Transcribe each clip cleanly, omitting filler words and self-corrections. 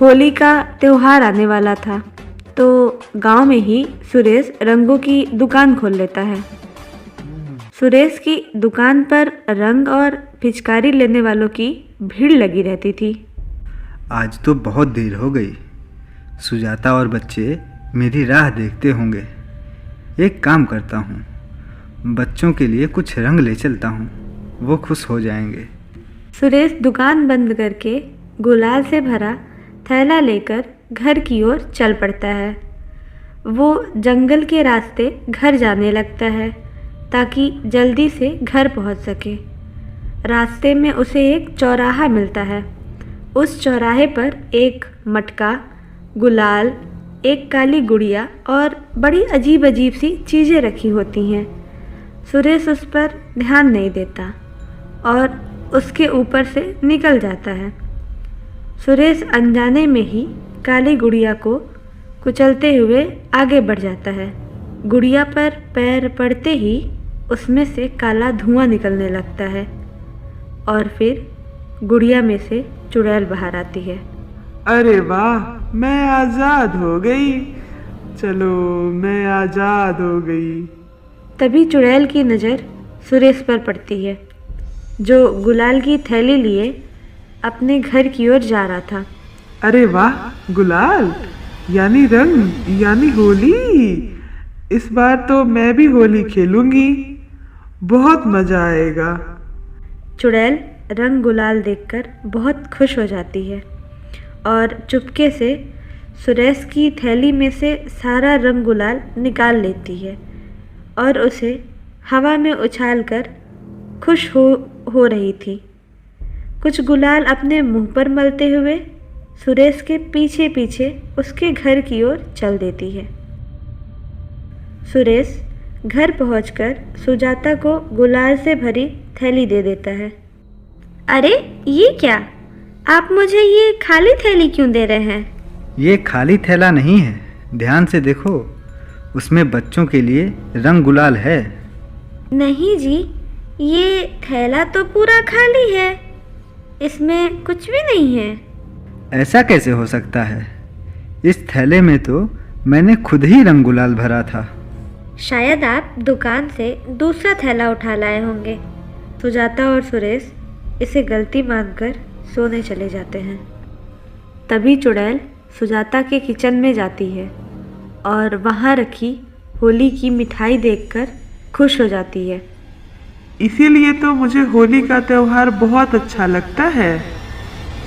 होली का त्योहार आने वाला था तो गांव में ही सुरेश रंगों की दुकान खोल लेता है। सुरेश की दुकान पर रंग और पिचकारी लेने वालों की भीड़ लगी रहती थी। आज तो बहुत देर हो गई। सुजाता और बच्चे मेरी राह देखते होंगे। एक काम करता हूँ, बच्चों के लिए कुछ रंग ले चलता हूँ, वो खुश हो जाएंगे। सुरेश दुकान बंद करके गुलाल से भरा थैला लेकर घर की ओर चल पड़ता है। वो जंगल के रास्ते घर जाने लगता है ताकि जल्दी से घर पहुंच सके। रास्ते में उसे एक चौराहा मिलता है। उस चौराहे पर एक मटका, गुलाल, एक काली गुड़िया और बड़ी अजीब अजीब सी चीज़ें रखी होती हैं। सुरेश उस पर ध्यान नहीं देता और उसके ऊपर से निकल जाता है। सुरेश अनजाने में ही काली गुड़िया को कुचलते हुए आगे बढ़ जाता है। गुड़िया पर पैर पड़ते ही उसमें से काला धुआं निकलने लगता है और फिर गुड़िया में से चुड़ैल बाहर आती है। अरे वाह, मैं आज़ाद हो गई। चलो, मैं आज़ाद हो गई। तभी चुड़ैल की नज़र सुरेश पर पड़ती है, जो गुलाल की थैली लिए अपने घर की ओर जा रहा था। अरे वाह, गुलाल यानी रंग यानी होली। इस बार तो मैं भी होली खेलूंगी, बहुत मजा आएगा। चुड़ैल रंग गुलाल देखकर बहुत खुश हो जाती है और चुपके से सुरेश की थैली में से सारा रंग गुलाल निकाल लेती है और उसे हवा में उछालकर खुश हो रही थी। कुछ गुलाल अपने मुंह पर मलते हुए सुरेश के पीछे पीछे उसके घर की ओर चल देती है। सुरेश घर पहुंचकर सुजाता को गुलाल से भरी थैली दे देता है। अरे ये क्या, आप मुझे ये खाली थैली क्यों दे रहे हैं? ये खाली थैला नहीं है, ध्यान से देखो, उसमें बच्चों के लिए रंग गुलाल है। नहीं जी, ये थैला तो पूरा खाली है, इसमें कुछ भी नहीं है। ऐसा कैसे हो सकता है? इस थैले में तो मैंने खुद ही रंग गुलाल भरा था। शायद आप दुकान से दूसरा थैला उठा लाए होंगे। सुजाता और सुरेश इसे गलती मानकर सोने चले जाते हैं। तभी चुड़ैल सुजाता के किचन में जाती है और वहाँ रखी होली की मिठाई देखकर खुश हो जाती है। इसीलिए तो मुझे होली का त्योहार बहुत अच्छा लगता है।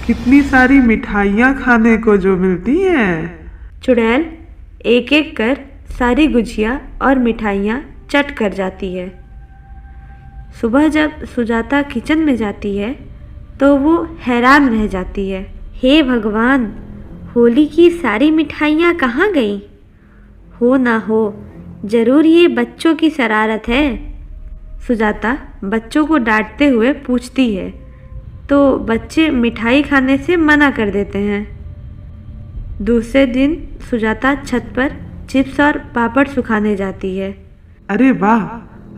कितनी सारी मिठाइयाँ खाने को जो मिलती हैं। चुड़ैल एक एक कर सारी गुजिया और मिठाइयाँ चट कर जाती है। सुबह जब सुजाता किचन में जाती है तो वो हैरान रह जाती है। हे भगवान, होली की सारी मिठाइयाँ कहाँ गई? हो ना हो, जरूर ये बच्चों की शरारत है। सुजाता बच्चों को डांटते हुए पूछती है तो बच्चे मिठाई खाने से मना कर देते हैं। दूसरे दिन सुजाता छत पर चिप्स और पापड़ सुखाने जाती है। अरे वाह,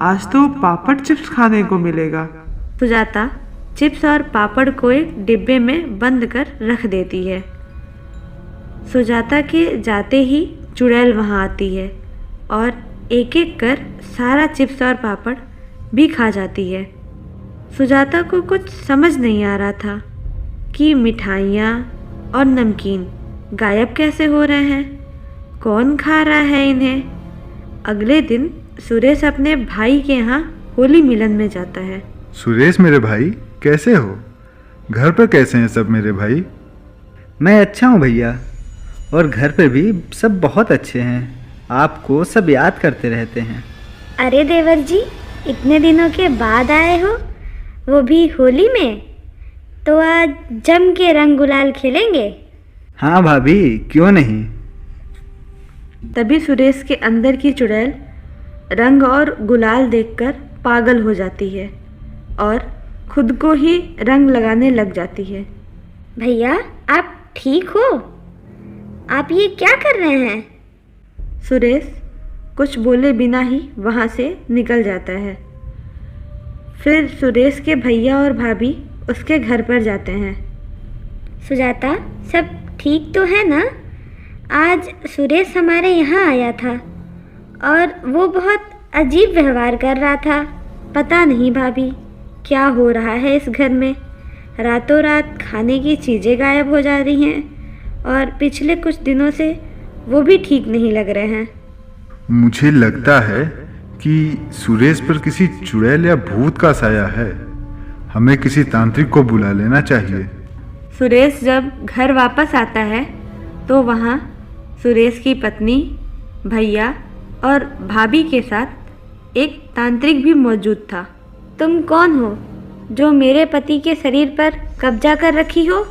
आज तो पापड़ चिप्स खाने को मिलेगा। सुजाता चिप्स और पापड़ को एक डिब्बे में बंद कर रख देती है। सुजाता के जाते ही चुड़ैल वहाँ आती है और एक एक कर सारा चिप्स और पापड़ भी खा जाती है। सुजाता को कुछ समझ नहीं आ रहा था कि मिठाइयाँ और नमकीन गायब कैसे हो रहे हैं, कौन खा रहा है इन्हें। अगले दिन सुरेश अपने भाई के यहाँ होली मिलन में जाता है। सुरेश मेरे भाई, कैसे हो? घर पर कैसे हैं सब मेरे भाई? मैं अच्छा हूँ भैया, और घर पे भी सब बहुत अच्छे हैं। आपको सब याद करते रहते हैं। अरे देवर जी, इतने दिनों के बाद आए हो, वो भी होली में? तो आज जम के रंग गुलाल खेलेंगे? हाँ भाभी, क्यों नहीं। तभी सुरेश के अंदर की चुड़ैल रंग और गुलाल देखकर पागल हो जाती है और खुद को ही रंग लगाने लग जाती है। भैया, आप ठीक हो? आप ये क्या कर रहे हैं? सुरेश कुछ बोले बिना ही वहाँ से निकल जाता है। फिर सुरेश के भैया और भाभी उसके घर पर जाते हैं। सुजाता, सब ठीक तो है ना? आज सुरेश हमारे यहाँ आया था और वो बहुत अजीब व्यवहार कर रहा था। पता नहीं भाभी क्या हो रहा है इस घर में। रातों रात खाने की चीज़ें गायब हो जा रही हैं और पिछले कुछ दिनों से वो भी ठीक नहीं लग रहे हैं। मुझे लगता है कि सुरेश पर किसी चुड़ैल या भूत का साया है। हमें किसी तांत्रिक को बुला लेना चाहिए। सुरेश जब घर वापस आता है तो वहाँ सुरेश की पत्नी, भैया और भाभी के साथ एक तांत्रिक भी मौजूद था। तुम कौन हो जो मेरे पति के शरीर पर कब्जा कर रखी हो?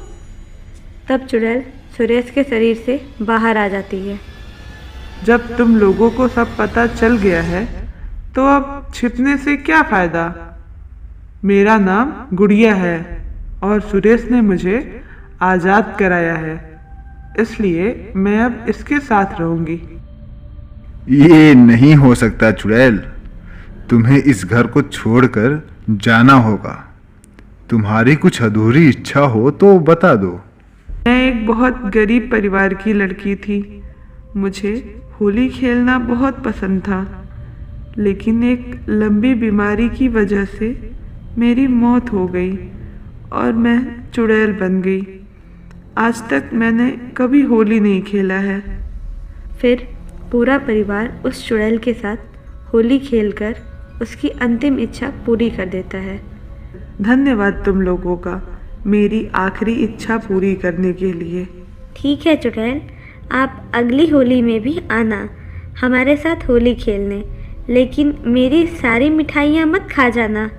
तब चुड़ैल सुरेश के शरीर से बाहर आ जाती है। जब तुम लोगों को सब पता चल गया है तो अब छिपने से क्या फायदा? मेरा नाम गुड़िया है और सुरेश ने मुझे आज़ाद कराया है, इसलिए मैं अब इसके साथ रहूंगी। ये नहीं हो सकता चुड़ैल, तुम्हें इस घर को छोड़कर जाना होगा। तुम्हारी कुछ अधूरी इच्छा हो तो बता दो। मैं एक बहुत गरीब परिवार की लड़की थी। मुझे होली खेलना बहुत पसंद था, लेकिन एक लंबी बीमारी की वजह से मेरी मौत हो गई और मैं चुड़ैल बन गई। आज तक मैंने कभी होली नहीं खेला है। फिर पूरा परिवार उस चुड़ैल के साथ होली खेलकर उसकी अंतिम इच्छा पूरी कर देता है। धन्यवाद तुम लोगों का मेरी आखिरी इच्छा पूरी करने के लिए। ठीक है चुड़ैल, आप अगली होली में भी आना हमारे साथ होली खेलने, लेकिन मेरी सारी मिठाइयाँ मत खा जाना।